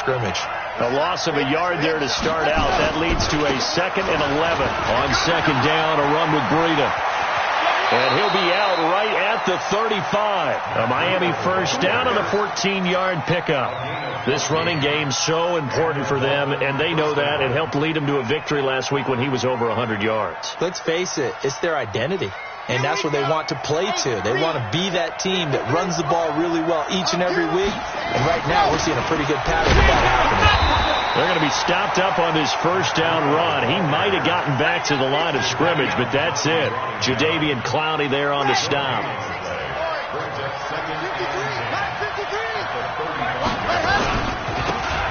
scrimmage. A loss of a yard there to start out. That leads to a 2nd and 11. On 2nd down, a run with Breida. And he'll be out right at the 35. A Miami first down on a 14-yard pickup. This running game so important for them, and they know that. It helped lead them to a victory last week when he was over 100 yards. Let's face it, it's their identity. And that's what they want to play to. They want to be that team that runs the ball really well each and every week. And right now, we're seeing a pretty good pattern of that happening. They're going to be stopped up on his first down run. He might have gotten back to the line of scrimmage, but that's it. Jadeveon Clowney there on the stop.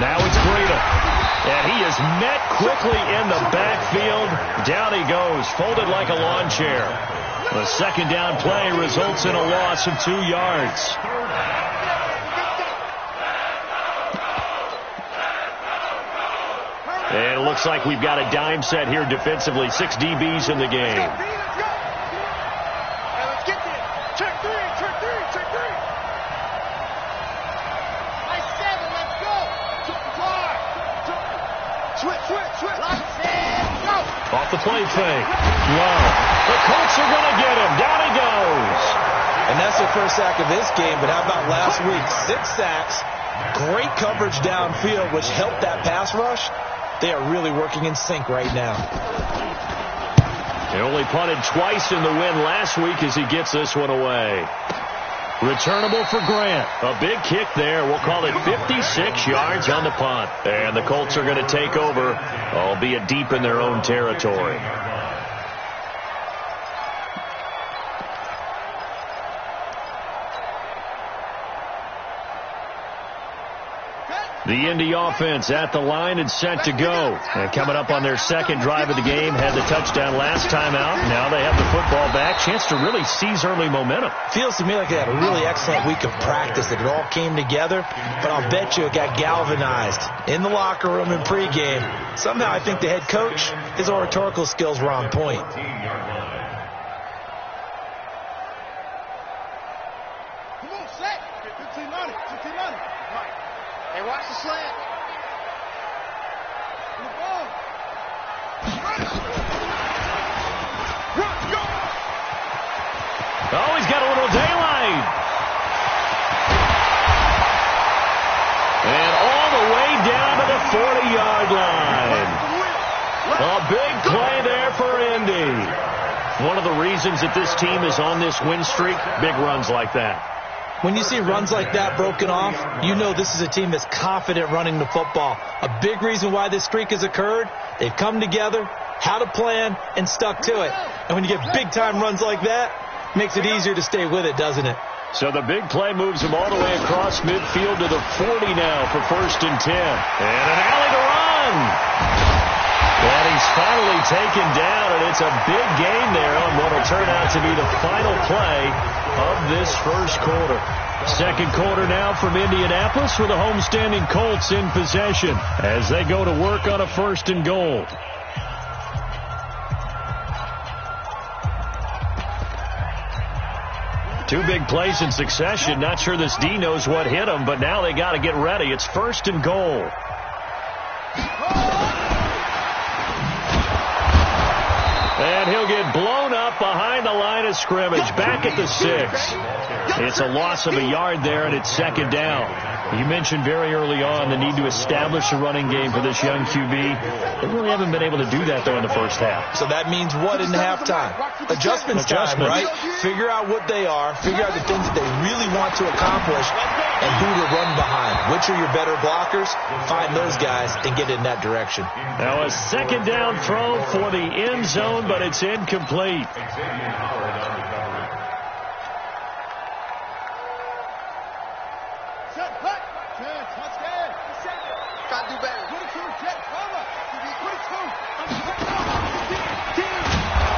Now it's Breida. And he is met quickly in the backfield. Down he goes, folded like a lawn chair. The 2nd down play results in a loss of 2 yards. And it looks like we've got a dime set here defensively. 6 DBs in the game. Off the play fake. Low. The Colts are going to get him. Down he goes. And that's the first sack of this game. But how about last week? 6 sacks. Great coverage downfield, which helped that pass rush. They are really working in sync right now. He only punted twice in the win last week as he gets this one away. Returnable for Grant. A big kick there. We'll call it 56 yards on the punt. And the Colts are going to take over, albeit deep in their own territory. The Indy offense at the line and set to go. And coming up on their 2nd drive of the game, had the touchdown last time out. Now they have the football back. Chance to really seize early momentum. Feels to me like they had a really excellent week of practice. That it all came together. But I'll bet you it got galvanized in the locker room in pregame. Somehow I think the head coach, his oratorical skills were on point. Watch the slant. Oh, he's got a little daylight. And all the way down to the 40-yard line. A big play there for Indy. One of the reasons that this team is on this win streak, big runs like that. When you see runs like that broken off, you know this is a team that's confident running the football. A big reason why this streak has occurred, they've come together, had a plan, and stuck to it. And when you get big-time runs like that, it makes it easier to stay with it, doesn't it? So the big play moves him all the way across midfield to the 40 now for 1st and 10. And an alley to run. And he's finally taken down, and it's a big gain there on what will turn out to be the final play of this first quarter. 2nd quarter now from Indianapolis with the homestanding Colts in possession as they go to work on a 1st and goal. Two big plays in succession. Not sure this D knows what hit him, but now they got to get ready. It's 1st and goal. And he'll get blown up behind the line of scrimmage, back at the 6. It's a loss of a yard there, and it's 2nd down. You mentioned very early on the need to establish a running game for this young QB. They really haven't been able to do that, though, in the first half. So that means what in halftime? Adjustments time, right? Figure out what they are, figure out the things that they really want to accomplish, and who to run behind. Which are your better blockers? Find those guys and get in that direction. Now a 2nd down throw for the end zone, but it's incomplete.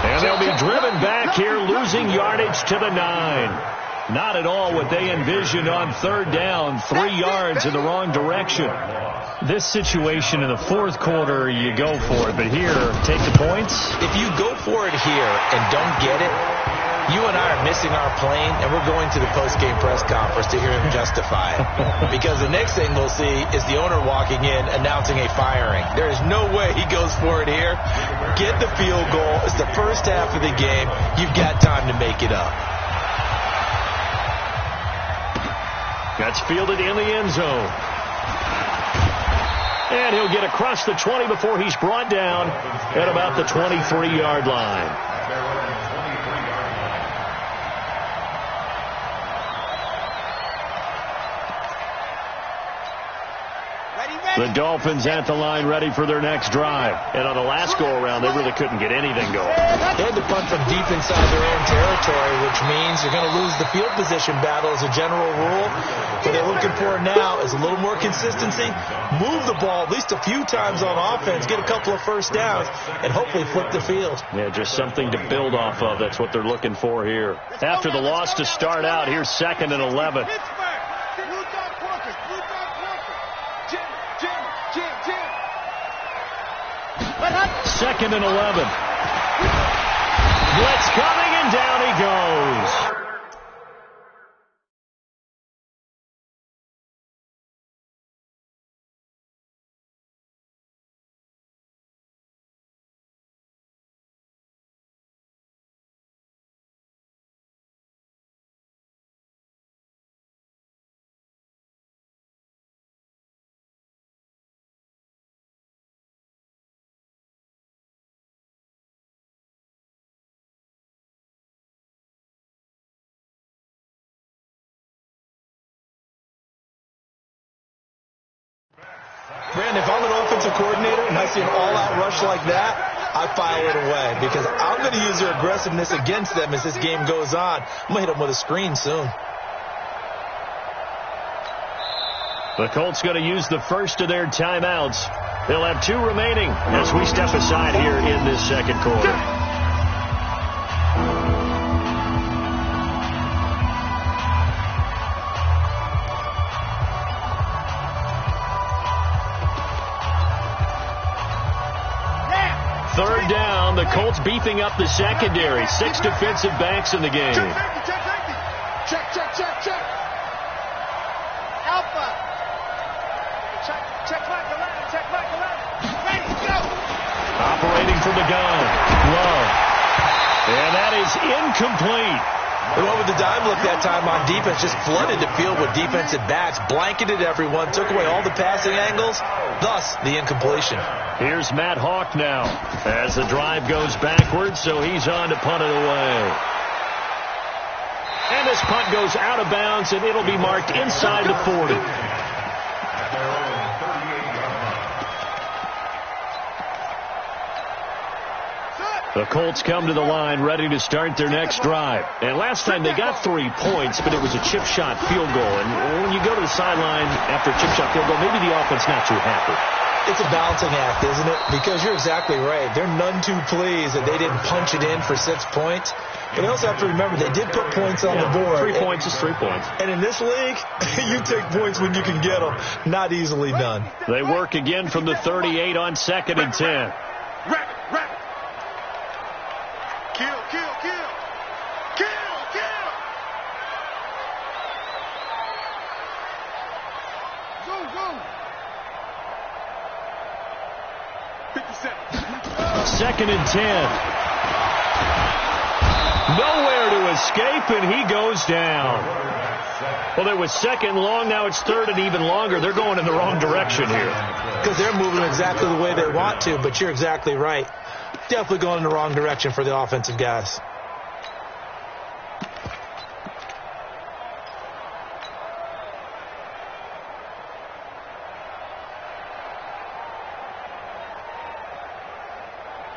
And they'll be driven back here, losing yardage to the 9. Not at all what they envisioned on 3rd down, 3 yards in the wrong direction. This situation in the 4th quarter, you go for it. But here, take the points. If you go for it here and don't get it, You and I are missing our plane, and we're going to the post-game press conference to hear him justify it. Because the next thing we'll see is the owner walking in announcing a firing. There is no way he goes for it here. Get the field goal. It's the first half of the game. You've got time to make it up. That's fielded in the end zone. And he'll get across the 20 before he's brought down at about the 23-yard line. The Dolphins at the line ready for their next drive. And on the last go-around, they really couldn't get anything going. They had to punt from deep inside their own territory, which means you're going to lose the field position battle as a general rule. What they're looking for now is a little more consistency, move the ball at least a few times on offense, get a couple of first downs, and hopefully flip the field. Yeah, just something to build off of. That's what they're looking for here. After the loss to start out, here's 2nd and 11. Second and 11. Blitz coming, and down he goes. Brandon, if I'm an offensive coordinator and I see an all-out rush like that, I file it away because I'm going to use their aggressiveness against them as this game goes on. I'm going to hit them with a screen soon. The Colts going to use the first of their timeouts. They'll have 2 remaining as we step aside here in this second quarter. Third down, the Colts beefing up the secondary. 6 defensive backs in the game. Check. Alpha. Check back the line. Ready, go. Operating from the gun. Love. And that is incomplete. They went with the dime look that time on defense, just flooded the field with defensive backs, blanketed everyone, took away all the passing angles, thus the incompletion. Here's Matt Hawk now as the drive goes backwards, so he's on to punt it away. And this punt goes out of bounds, and it'll be marked inside the 40. The Colts come to the line ready to start their next drive. And last time they got 3 points, but it was a chip shot field goal. And when you go to the sideline after a chip shot field goal, maybe the offense not too happy. It's a balancing act, isn't it? Because you're exactly right. They're none too pleased that they didn't punch it in for 6 points. But they also have to remember they did put points on the board. 3 points is 3 points. And in this league, you take points when you can get them. Not easily done. They work again from the 38 on 2nd and 10. Rapid. Kill. Go. 57. 2nd and 10. Nowhere to escape, and he goes down. Well, it was 2nd long. Now it's 3rd and even longer. They're going in the wrong direction here. Because they're moving exactly the way they want to, but you're exactly right. Definitely going in the wrong direction for the offensive guys.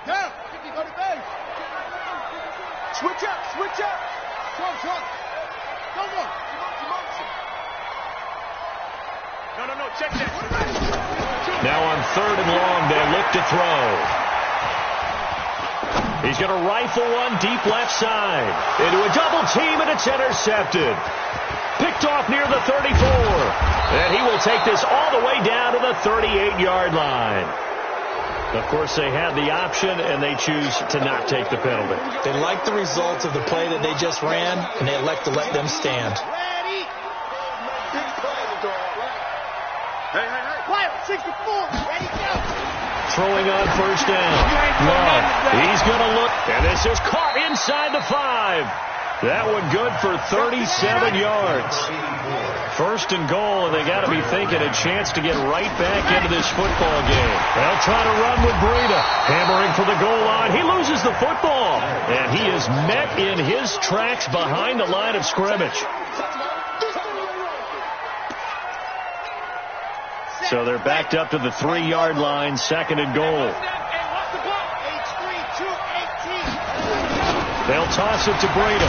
Down. Go to base. Switch up. Swung. Go. No. Check that. Now on 3rd and long, they look to throw. He's going to rifle one deep left side. Into a double team, and it's intercepted. Picked off near the 34. And he will take this all the way down to the 38-yard line. Of course, they had the option, and they choose to not take the penalty. They like the results of the play that they just ran, and they elect to let them stand. Hey. 64. Ready, go. Throwing on first down. Love. He's going to look, and this is caught inside the 5. That one good for 37 yards. First and goal, and they got to be thinking a chance to get right back into this football game. They'll try to run with Breida. Hammering for the goal line. He loses the football, and he is met in his tracks behind the line of scrimmage. So they're backed up to the 3-yard line, second and goal. They'll toss it to Breida.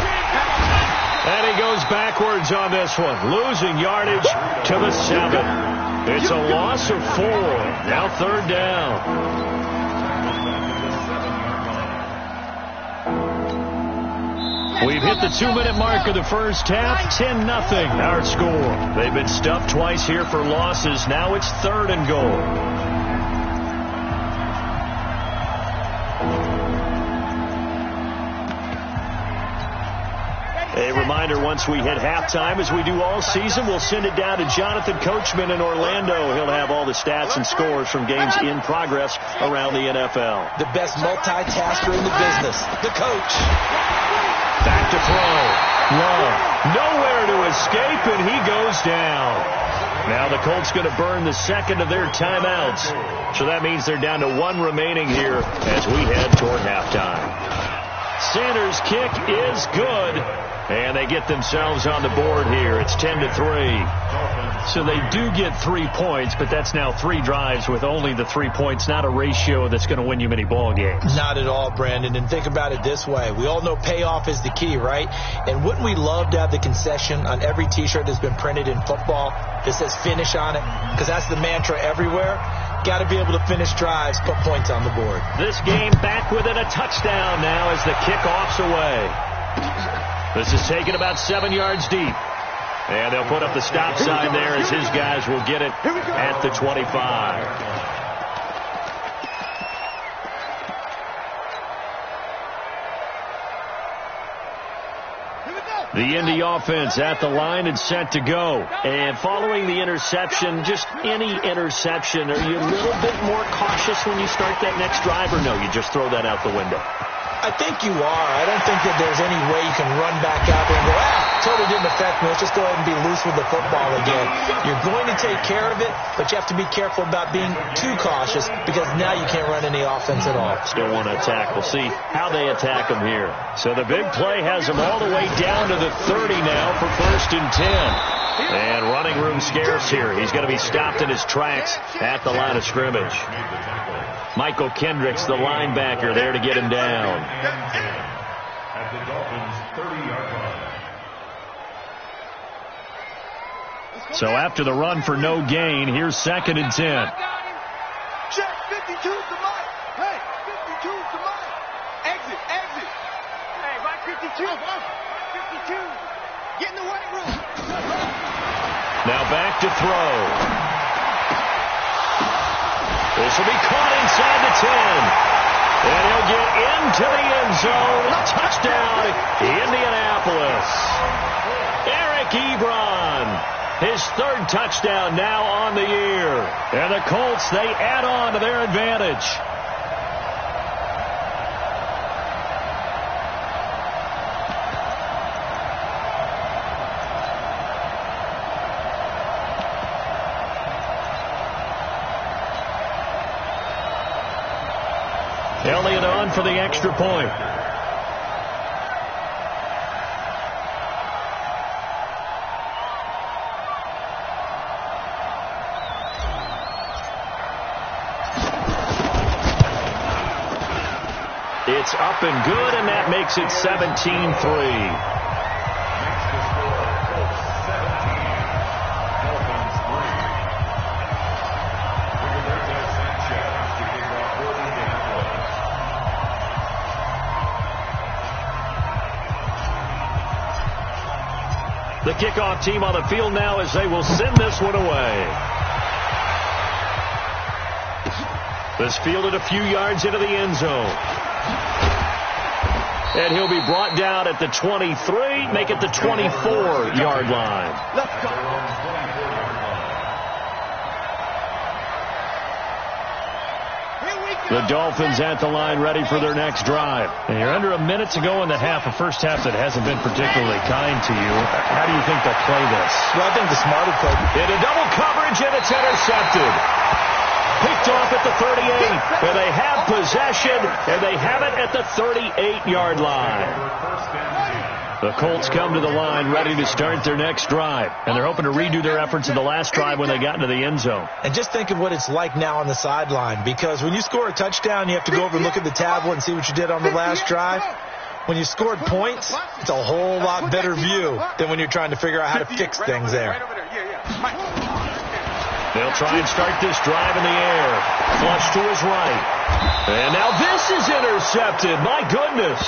And he goes backwards on this one, losing yardage to the 7. It's a loss of 4. Now third down. We've hit the 2-minute mark of the first half. 10-0 our score. They've been stuffed twice here for losses. Now it's third and goal. A reminder, once we hit halftime, as we do all season, we'll send it down to Jonathan Coachman in Orlando. He'll have all the stats and scores from games in progress around the NFL. The best multitasker in the business, the coach. Back to throw. Love. Nowhere to escape, and he goes down. Now the Colts going to burn the second of their timeouts. So that means they're down to 1 remaining here as we head toward halftime. Sanders' kick is good. And they get themselves on the board here. It's 10-3. So they do get 3 points, but that's now 3 drives with only the 3 points, not a ratio that's going to win you many ball games. Not at all, Brandon. And think about it this way. We all know payoff is the key, right? And wouldn't we love to have the concession on every T-shirt that's been printed in football that says finish on it? Because that's the mantra everywhere. Got to be able to finish drives, put points on the board. This game back within a touchdown now as the kickoff's away. This is taken about 7 yards deep. And they'll put up the stop sign there as his guys will get it at the 25. The Indy offense at the line and set to go. And following the interception, just any interception, are you a little bit more cautious when you start that next drive, or no, you just throw that out the window? I think you are. I don't think that there's any way you can run back out there and go, totally didn't affect me. Let's just go ahead and be loose with the football again. You're going to take care of it, but you have to be careful about being too cautious because now you can't run any offense at all. Still want to attack. We'll see how they attack them here. So the big play has them all the way down to the 30 now for first and 10. And running room scarce here. He's going to be stopped in his tracks at the line of scrimmage. Michael Kendricks, the linebacker, there to get him down. At the Dolphins' 30-yard line. So after the run for no gain, here's second and 10. Check 52 to Mike. Hey, 52 to Mike. Exit. Hey, Mike 52. 52. Get in the weight room. Now back to throw. This will be caught inside the 10. And he'll get into the end zone. Touchdown, Indianapolis. Eric Ebron, his 3rd touchdown now on the year. And the Colts, they add on to their advantage. Elliott on for the extra point. It's up and good, and that makes it 17-3. The kickoff team on the field now as they will send this one away. This fielded a few yards into the end zone. And he'll be brought down at the 23, make it the 24-yard line. Let's go. The Dolphins at the line ready for their next drive. And you're under a minute to go in the half, a first half that hasn't been particularly kind to you. How do you think they'll play this? Well, I think the smarter play. Into double coverage, and it's intercepted. Picked off at the 38. And they have possession, and they have it at the 38-yard line. The Colts come to the line ready to start their next drive. And they're hoping to redo their efforts in the last drive when they got into the end zone. And just think of what it's like now on the sideline, because when you score a touchdown, you have to go over and look at the tablet and see what you did on the last drive. When you scored points, it's a whole lot better view than when you're trying to figure out how to fix things there. They'll try and start this drive in the air. Flush to his right. And now this is intercepted. My goodness.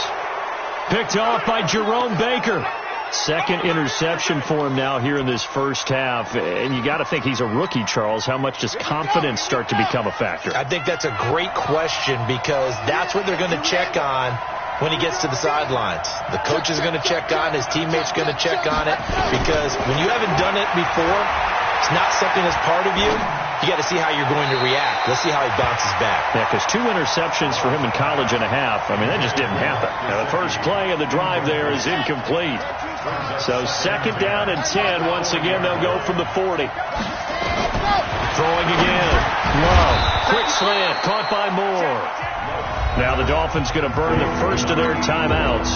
Picked off by Jerome Baker. Second interception for him now here in this first half. And you got to think he's a rookie, Charles. How much does confidence start to become a factor? I think that's a great question, because that's what they're going to check on when he gets to the sidelines. The coach is going to check on, his teammates going to check on it, because when you haven't done it before, it's not something that's part of you. You got to see how you're going to react. Let's see how he bounces back. Yeah, because 2 interceptions for him in college and a half. I mean, that just didn't happen. Now, the first play of the drive there is incomplete. So second down and 10. Once again, they'll go from the 40. Throwing again. Love. Quick slant. Caught by Moore. Now the Dolphins going to burn the first of their timeouts,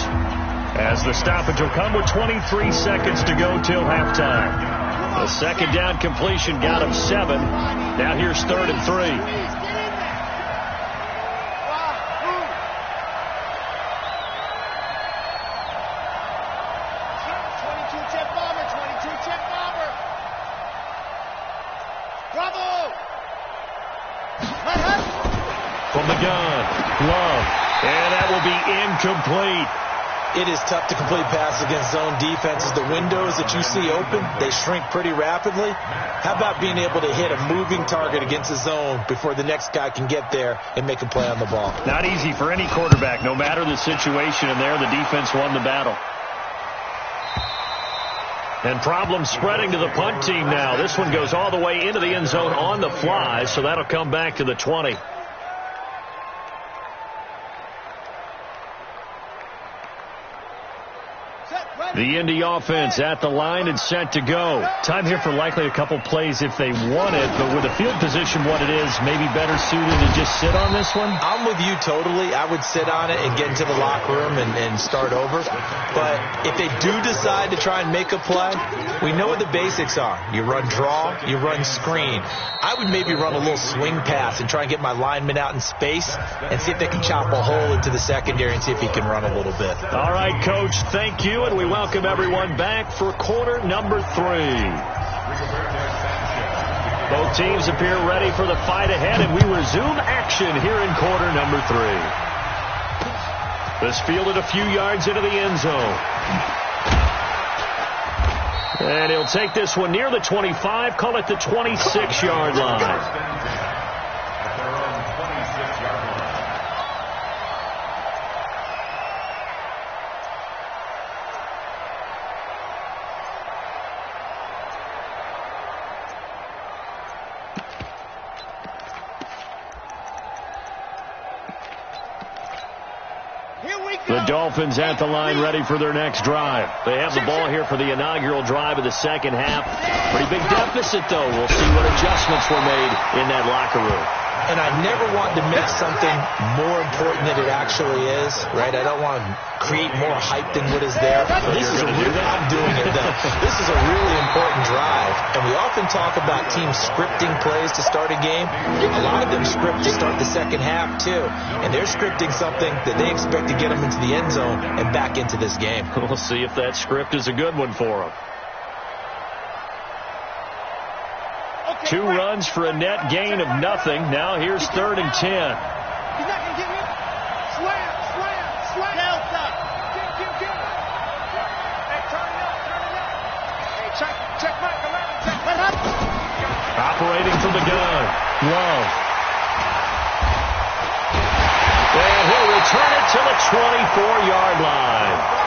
as the stoppage will come with 23 seconds to go till halftime. The second down completion got him 7. Now here's 3rd and 3. From the gun, Love, and that will be incomplete. It is tough to complete passes against zone defenses. The windows that you see open, they shrink pretty rapidly. How about being able to hit a moving target against the zone before the next guy can get there and make a play on the ball? Not easy for any quarterback, no matter the situation, and there the defense won the battle. And problems spreading to the punt team now. This one goes all the way into the end zone on the fly, so that'll come back to the 20. The Indy offense at the line and set to go. Time here for likely a couple plays if they want it, but with the field position what it is, maybe better suited to just sit on this one? I'm with you totally. I would sit on it and get into the locker room and start over. But if they do decide to try and make a play, we know what the basics are. You run draw, you run screen. I would maybe run a little swing pass and try and get my lineman out in space and see if they can chop a hole into the secondary and see if he can run a little bit. All right, Coach, thank you, and we welcome everyone back for quarter number 3. Both teams appear ready for the fight ahead, and we resume action here in quarter number 3. This fielded a few yards into the end zone. And he'll take this one near the 25, call it the 26-yard line. The Dolphins at the line ready for their next drive. They have the ball here for the inaugural drive of the second half. Pretty big deficit, though. We'll see what adjustments were made in that locker room. And I never want to make something more important than it actually is, right? I don't want to create more hype than what is there. This is I'm doing it, though. This is a really important drive. And we often talk about teams scripting plays to start a game. A lot of them script to start the second half, too. And they're scripting something that they expect to get them into the end zone and back into this game. We'll see if that script is a good one for them. 2 runs for a net gain of nothing. Now here's 3rd and 10. He's not going to get me. Slam. Delta. Get. Hey, turn it up. Hey, check Mike. Check. Operating from the gun. Love. And he'll return it to the 24-yard line.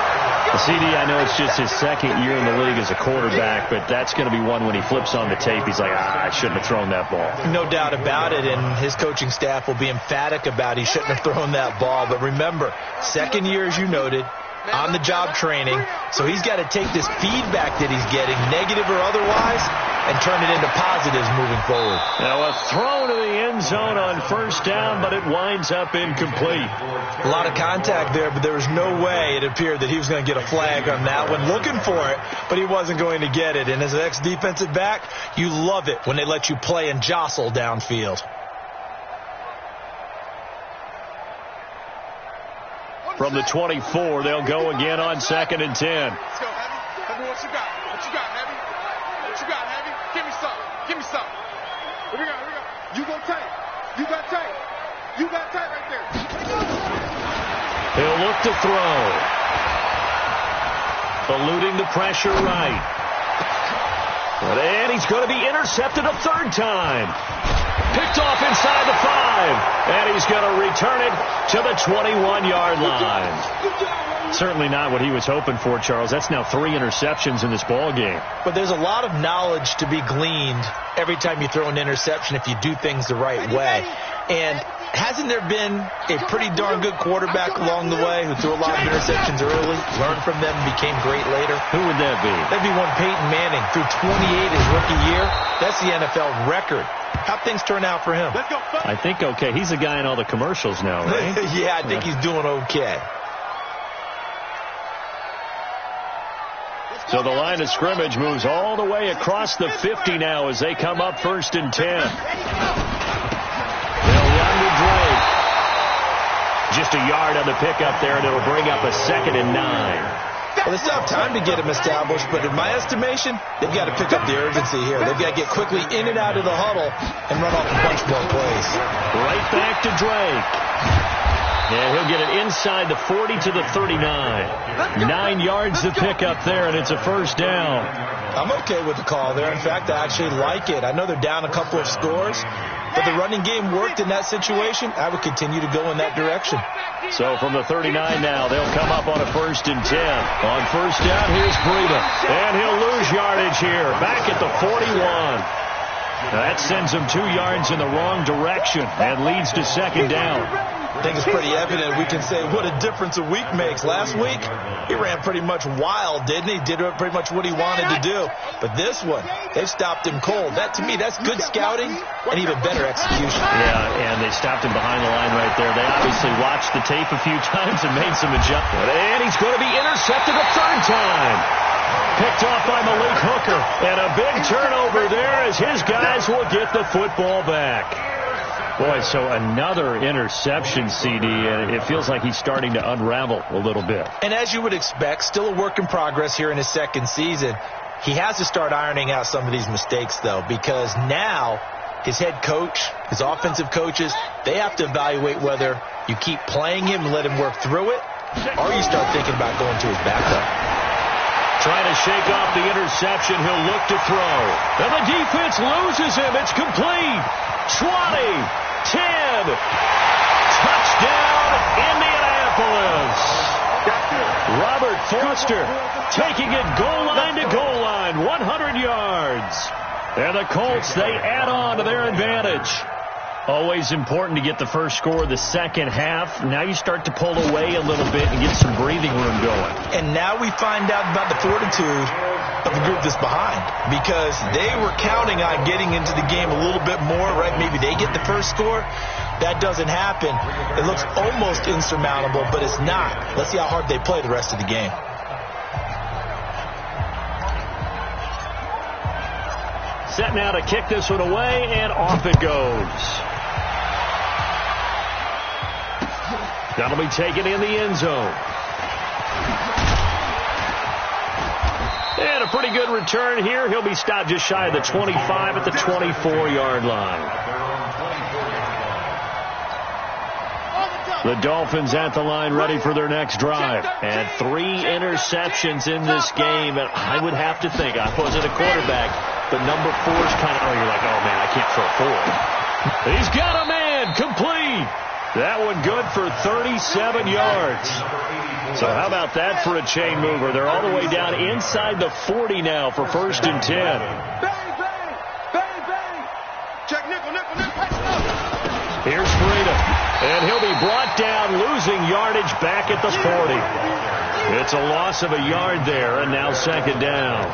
CD, I know it's just his second year in the league as a quarterback, but that's going to be one when he flips on the tape, he's like, I shouldn't have thrown that ball. No doubt about it, and his coaching staff will be emphatic about he shouldn't have thrown that ball. But remember, second year, as you noted, on-the-job training, so he's got to take this feedback that he's getting, negative or otherwise, and turn it into positives moving forward. Now a throw to the end zone on first down, but it winds up incomplete. A lot of contact there, but there was no way it appeared that he was going to get a flag on that one. Looking for it, but he wasn't going to get it. And as an ex-defensive back, you love it when they let you play and jostle downfield. From the 24, they'll go again on 2nd and 10. Let's go, Heavy. Heavy, what you got? What you got, Heavy? What you got, Heavy? Give me some. Give me some. Here we go, here we go. You go tight. You got tight. You got tight right there. He'll look to throw. Eluding the pressure right. And he's going to be intercepted a third time. Picked off inside the 5. And he's going to return it to the 21-yard line. Certainly not what he was hoping for, Charles. That's now 3 interceptions in this ball game. But there's a lot of knowledge to be gleaned every time you throw an interception if you do things the right way. And hasn't there been a pretty darn good quarterback along the way who threw a lot of interceptions early, learned from them, and became great later? Who would that be? That'd be one Peyton Manning. Threw 28 his rookie year. That's the NFL record. How'd things turn out for him? I think okay. He's the guy in all the commercials now, right? Yeah, I think he's doing okay. So the line of scrimmage moves all the way across the 50 now as they come up 1st and 10. They'll run to Drake. Just a yard on the pickup there, and it'll bring up a 2nd and 9. Well, they still have time to get him established, but in my estimation, they've got to pick up the urgency here. They've got to get quickly in and out of the huddle and run off a bunch more plays. Right back to Drake. Yeah, he'll get it inside the 40 to the 39. 9 yards to pick up there, and it's a first down. I'm okay with the call there. In fact, I actually like it. I know they're down a couple of scores, but the running game worked in that situation. I would continue to go in that direction. So from the 39 now, they'll come up on a 1st and 10. On first down, here's Breida. And he'll lose yardage here. Back at the 41. Now that sends him 2 yards in the wrong direction and leads to 2nd down. I think it's pretty evident. We can say what a difference a week makes. Last week, he ran pretty much wild, didn't he? Did pretty much what he wanted to do. But this one, they've stopped him cold. That, to me, that's good scouting and even better execution. Yeah, and they stopped him behind the line right there. They obviously watched the tape a few times and made some adjustments. And he's going to be intercepted a 3rd time. Picked off by Malik Hooker. And a big turnover there as his guys will get the football back. Boy, so another interception, CD, and it feels like he's starting to unravel a little bit. And as you would expect, still a work in progress here in his 2nd season. He has to start ironing out some of these mistakes, though, because now his head coach, his offensive coaches, they have to evaluate whether you keep playing him and let him work through it, or you start thinking about going to his backup. Trying to shake off the interception. He'll look to throw. And the defense loses him. It's complete. 20. 10. Touchdown, Indianapolis. Robert Foster taking it goal line to goal line, 100 yards. And the Colts, they add on to their advantage. Always important to get the first score of the second half. Now you start to pull away a little bit and get some breathing room going. And now we find out about the fortitude of the group that's behind, because they were counting on getting into the game a little bit more, right? Maybe they get the first score. That doesn't happen. It looks almost insurmountable, but it's not. Let's see how hard they play the rest of the game. Set now to kick this one away, and off it goes. That'll be taken in the end zone. And a pretty good return here. He'll be stopped just shy of the 25 at the 24-yard line. The Dolphins at the line ready for their next drive. And 3 interceptions in this game. And I would have to think, I wasn't a quarterback, but number 4 is kind of, you're like, oh, man, I can't throw 4. He's got a man complete. That one good for 37 yards. So how about that for a chain mover? They're all the way down inside the 40 now for 1st and 10. Bang, bang, bang, bang. Check nickel, nickel, nickel. Here's Freedom. And he'll be brought down, losing yardage back at the 40. It's a loss of a yard there, and now 2nd down.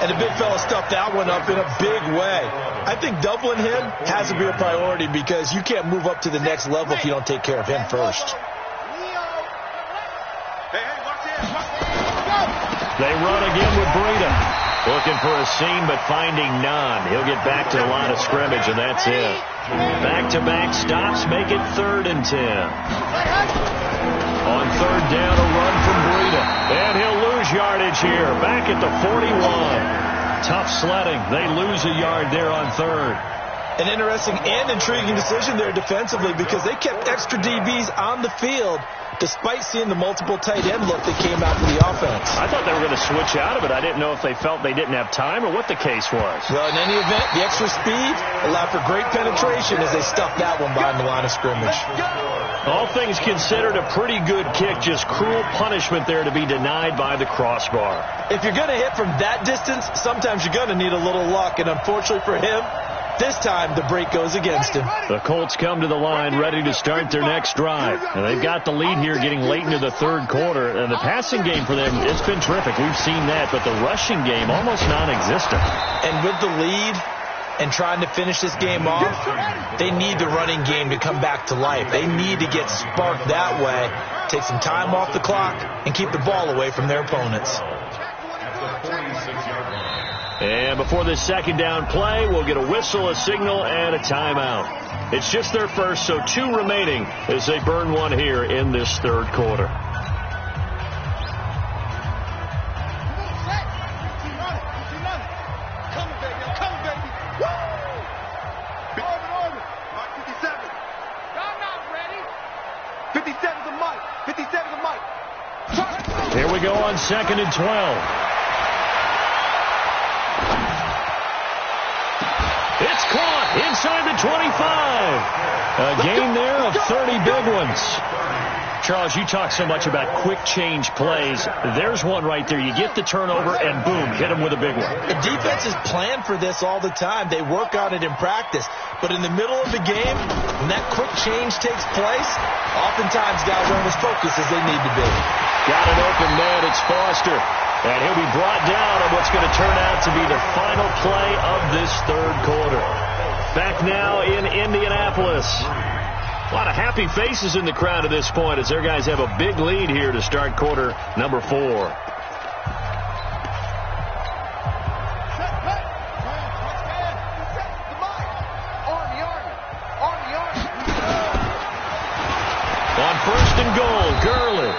And the big fella stuffed that one up in a big way. I think doubling him has to be a priority because you can't move up to the next level if you don't take care of him first. They run again with Breida. Looking for a seam, but finding none. He'll get back to the line of scrimmage, and that's it. Back-to-back stops make it 3rd and 10. On 3rd down, a run from Breida. And he'll lose yardage here. Back at the 41. Tough sledding. They lose a yard there on 3rd. An interesting and intriguing decision there defensively because they kept extra DBs on the field despite seeing the multiple tight end look that came out for the offense. I thought they were going to switch out of it. I didn't know if they felt they didn't have time or what the case was. Well, in any event, the extra speed allowed for great penetration as they stuffed that one behind the line of scrimmage. All things considered, a pretty good kick. Just cruel punishment there to be denied by the crossbar. If you're going to hit from that distance, sometimes you're going to need a little luck. And unfortunately for him, this time the break goes against him. The Colts come to the line ready to start their next drive. And they've got the lead here getting late into the 3rd quarter. And the passing game for them, it's been terrific. We've seen that. But the rushing game, almost non-existent. And with the lead and trying to finish this game off, they need the running game to come back to life. They need to get sparked that way, take some time off the clock, and keep the ball away from their opponents. And before this 2nd down play, we'll get a whistle, a signal, and a timeout. It's just their first, so 2 remaining as they burn one here in this 3rd quarter. Here we go on 2nd and 12. It's caught inside the 25. A gain there of 30 big ones. Charles, you talk so much about quick change plays. There's one right there. You get the turnover and boom, hit them with a big one. The defense is planned for this all the time. They work on it in practice. But in the middle of the game, when that quick change takes place, oftentimes guys aren't as focused as they need to be. Got an open man. It's Foster. And he'll be brought down on what's going to turn out to be the final play of this 3rd quarter. Back now in Indianapolis. A lot of happy faces in the crowd at this point as their guys have a big lead here to start quarter number 4. On 1st and goal, Gurley.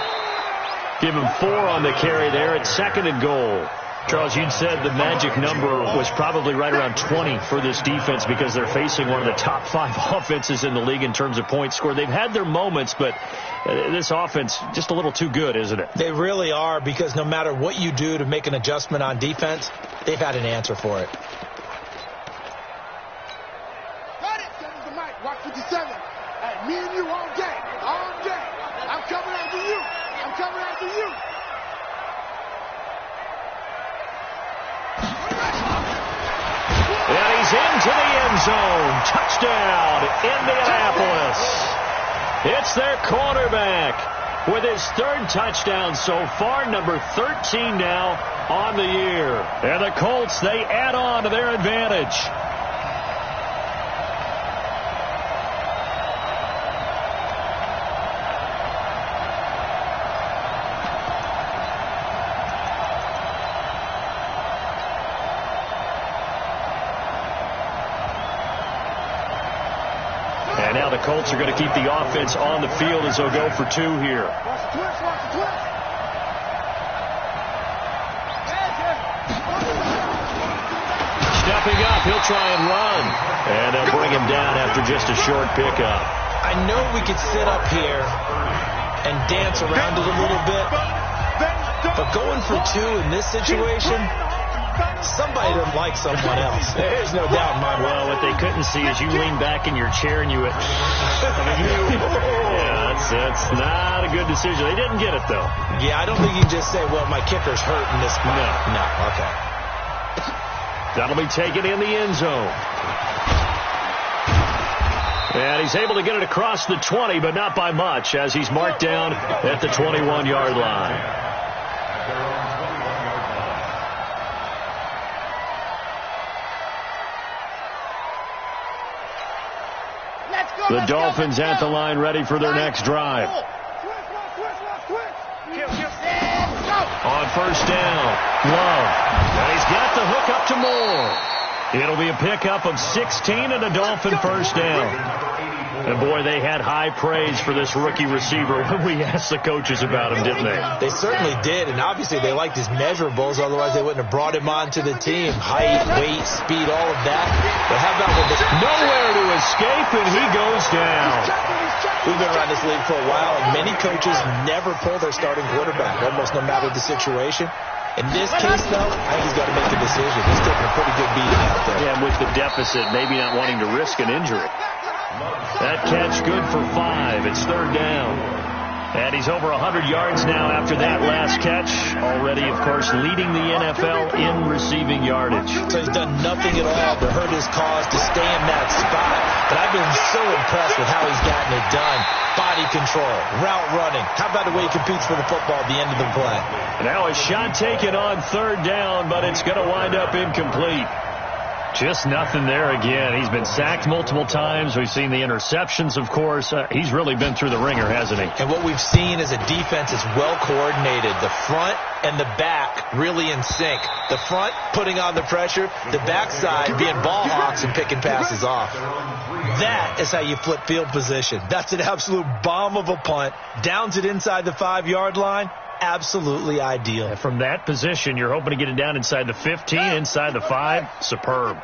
Give him 4 on the carry there at 2nd and goal. Charles, you'd said the magic number was probably right around 20 for this defense because they're facing one of the top 5 offenses in the league in terms of points scored. They've had their moments, but this offense just a little too good, isn't it? They really are because no matter what you do to make an adjustment on defense, they've had an answer for it. Got it. Send the mic. Watch 57. Hey, me and you all day. All day. I'm coming after you. I'm coming after you. And he's into the end zone. Touchdown, Indianapolis. It's their quarterback with his 3rd touchdown so far, number 13 now on the year. And the Colts, they add on to their advantage. And now the Colts are going to keep the offense on the field as they'll go for 2 here. Stepping up, he'll try and run. And they'll bring him down after just a short pickup. I know we could sit up here and dance around it a little bit, but going for 2 in this situation, Somebody doesn't like someone else. There's no doubt in my mind. Well, what they couldn't see is you lean back in your chair and you went, yeah, that's not a good decision. They didn't get it, though. Yeah, I don't think you can just say, well, my kicker's hurt in this spot. No, okay. That'll be taken in the end zone. And he's able to get it across the 20, but not by much, as he's marked down at the 21-yard line. The Dolphins at the line, ready for their next drive. On first down, Love. And he's got the hook up to Moore. It'll be a pickup of 16 and a Dolphin first down. And, boy, they had high praise for this rookie receiver when we asked the coaches about him, didn't they? They certainly did, and obviously they liked his measurables. Otherwise, they wouldn't have brought him onto the team. Height, weight, speed, all of that. But how about with this? Nowhere to escape, and he goes down. We've been around this league for a while, and many coaches never pull their starting quarterback, almost no matter the situation. In this case, though, I think he's got to make a decision. He's taking a pretty good beating out there. Yeah, with the deficit, maybe not wanting to risk an injury. That catch good for 5. It's third down. And he's over 100 yards now after that last catch. Already, of course, leading the NFL in receiving yardage. So he's done nothing at all to hurt his cause to stay in that spot. But I've been so impressed with how he's gotten it done. Body control, route running. How about the way he competes for the football at the end of the play? Now a shot taken on third down, but it's going to wind up incomplete. Just nothing there again. He's been sacked multiple times. We've seen the interceptions, of course. He's really been through the ringer, hasn't he? And what we've seen is a defense that's well coordinated. The front and the back really in sync. The front putting on the pressure. The backside being ball hawks and picking passes off. That is how you flip field position. That's an absolute bomb of a punt. Downs it inside the 5-yard line. Absolutely ideal. And from that position, you're hoping to get it down inside the 15, inside the 5. Superb.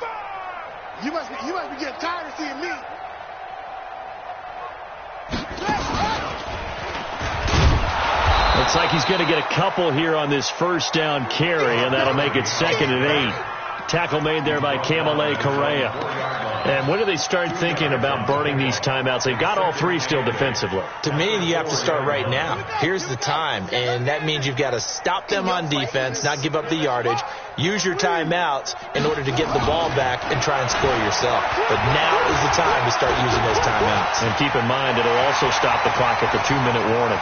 You must be getting tired of seeing me. Looks like he's going to get a couple here on this first down carry, and that'll make it 2nd and 8. Tackle made there by Kamale Correa. And when do they start thinking about burning these timeouts? They've got all 3 still defensively. To me, you have to start right now. Here's the time, and that means you've got to stop them on defense, not give up the yardage, use your timeouts in order to get the ball back and try and score yourself. But now is the time to start using those timeouts. And keep in mind, it'll also stop the clock at the 2-minute warning.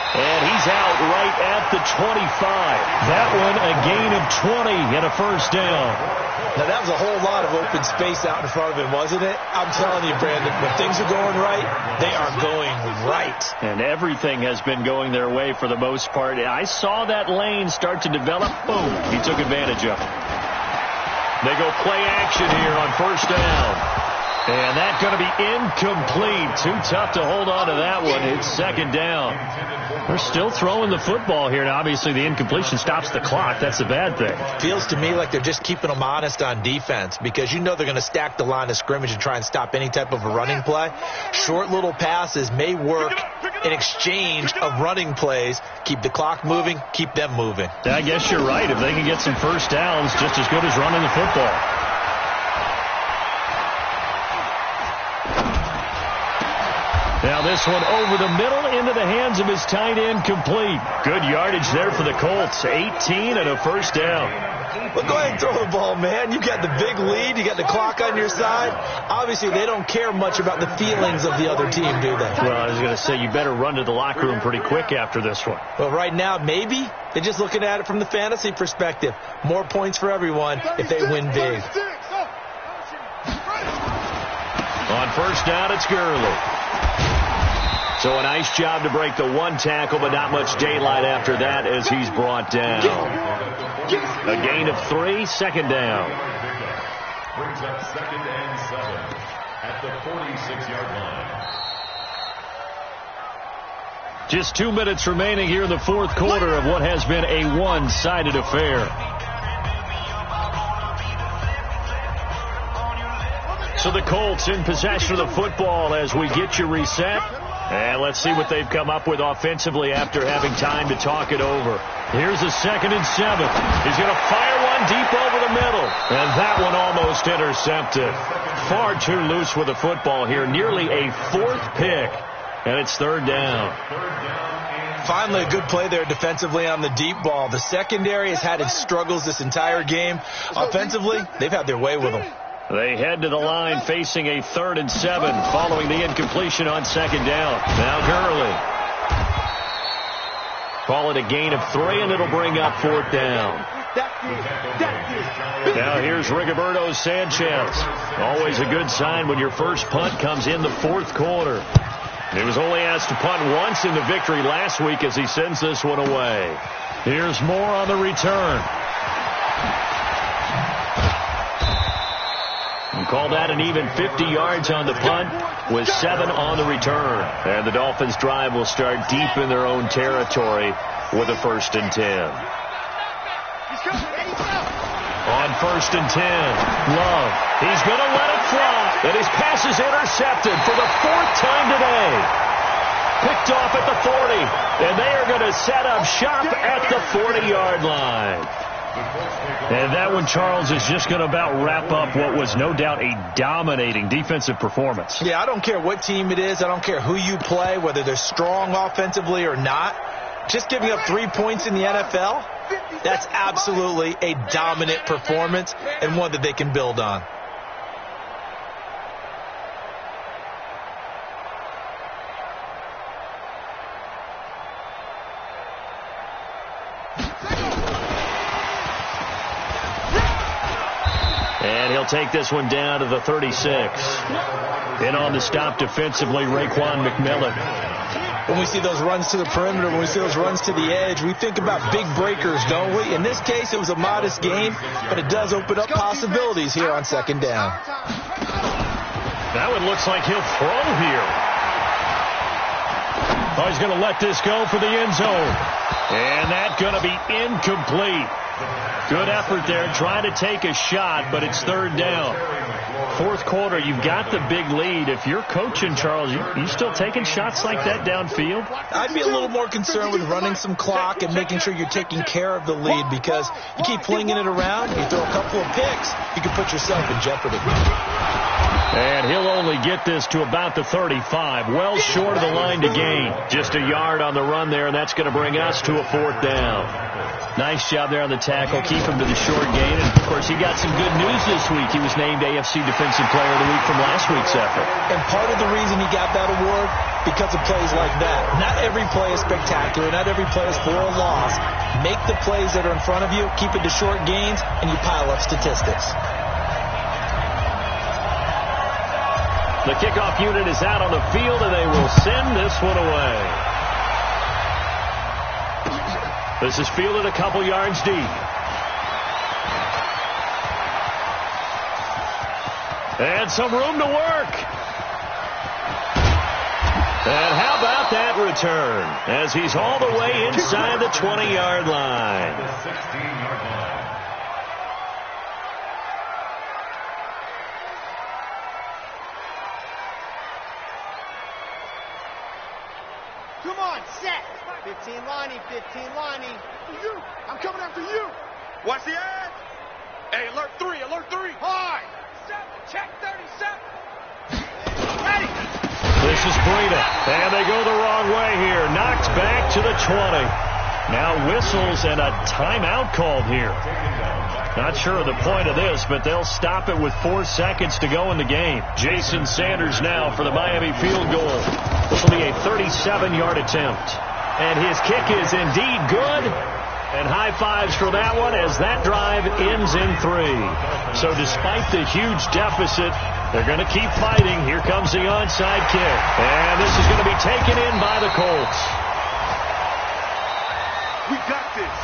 And he's out right at the 25. That one a gain of 20 and a first down. Now, that was a whole lot of open space out in front of him, wasn't it? I'm telling you, Brandon, when things are going right, they are going right. And everything has been going their way for the most part. I saw that lane start to develop. Boom. He took advantage of it. They go play action here on first down. And that's going to be incomplete. Too tough to hold on to that one. It's 2nd down. They're still throwing the football here. Now, obviously, the incompletion stops the clock. That's a bad thing. Feels to me like they're just keeping them honest on defense because you know they're going to stack the line of scrimmage and try and stop any type of a running play. Short little passes may work in exchange of running plays. Keep the clock moving, keep them moving. I guess you're right. If they can get some first downs, just as good as running the football. Now this one over the middle into the hands of his tight end, complete. Good yardage there for the Colts. 18 and a first down. Well, go ahead and throw the ball, man. You got the big lead. You got the clock on your side. Obviously, they don't care much about the feelings of the other team, do they? Well, I was going to say, you better run to the locker room pretty quick after this one. Well, right now, maybe. They're just looking at it from the fantasy perspective. More points for everyone if they win big. On first down, it's Gurley. So a nice job to break the one tackle, but not much daylight after that as he's brought down. A gain of 3, 2nd down. Brings up 2nd and 7 at the 46-yard line. Just 2 minutes remaining here in the 4th quarter of what has been a one-sided affair. So the Colts in possession of the football as we get you reset. And let's see what they've come up with offensively after having time to talk it over. Here's a 2nd and 7. He's going to fire one deep over the middle. And that one almost intercepted. Far too loose with the football here. Nearly a 4th pick. And it's 3rd down. Finally, a good play there defensively on the deep ball. The secondary has had its struggles this entire game. Offensively, they've had their way with them. They head to the line facing a 3rd and 7 following the incompletion on 2nd down. Now Gurley. Call it a gain of 3, and it'll bring up 4th down. Now here's Rigoberto Sanchez. Always a good sign when your first punt comes in the 4th quarter. He was only asked to punt once in the victory last week as he sends this one away. Here's more on the return. And call that an even 50 yards on the punt with 7 on the return. And the Dolphins' drive will start deep in their own territory with a 1st and 10. On 1st and 10, Love. He's going to let it fly. And his pass is intercepted for the 4th time today. Picked off at the 40. And they are going to set up shop at the 40-yard line. And that one, Charles, is just going to about wrap up what was no doubt a dominating defensive performance. Yeah, I don't care what team it is. I don't care who you play, whether they're strong offensively or not. Just giving up 3 points in the NFL, that's absolutely a dominant performance and one that they can build on. And he'll take this one down to the 36. In on the stop defensively, Raekwon McMillan. When we see those runs to the perimeter, when we see those runs to the edge, we think about big breakers, don't we? In this case, it was a modest game, but it does open up possibilities here on 2nd down. That one looks like he'll throw here. Oh, he's going to let this go for the end zone. And that's going to be incomplete. Good effort there, trying to take a shot, but it's 3rd down. 4th quarter, you've got the big lead. If you're coaching, Charles, you still taking shots like that downfield? I'd be a little more concerned with running some clock and making sure you're taking care of the lead, because you keep flinging it around, you throw a couple of picks, you can put yourself in jeopardy. And he'll only get this to about the 35, well short of the line to gain. Just a yard on the run there, and that's going to bring us to a 4th down. Nice job there on the tackle. Keep him to the short gain. And, of course, he got some good news this week. He was named AFC Defensive Player of the Week from last week's effort. And part of the reason he got that award, because of plays like that. Not every play is spectacular. Not every play is for a loss. Make the plays that are in front of you, keep it to short gains, and you pile up statistics. The kickoff unit is out on the field, and they will send this one away. This is fielded a couple yards deep. And some room to work. And how about that return as he's all the way inside the 20-yard line. The 16-yard line. Come on, set. 15 Lonnie, 15 Lonnie. You, I'm coming after you. Watch the edge. Hey, alert 3, alert 3. High. 7, check 37. Ready. This is Breida, and they go the wrong way here. Knocked back to the 20. Now whistles and a timeout called here. Not sure of the point of this, but they'll stop it with 4 seconds to go in the game. Jason Sanders now for the Miami field goal. This will be a 37-yard attempt. And his kick is indeed good. And high fives for that one as that drive ends in 3. So despite the huge deficit, they're going to keep fighting. Here comes the onside kick. And this is going to be taken in by the Colts. We got this.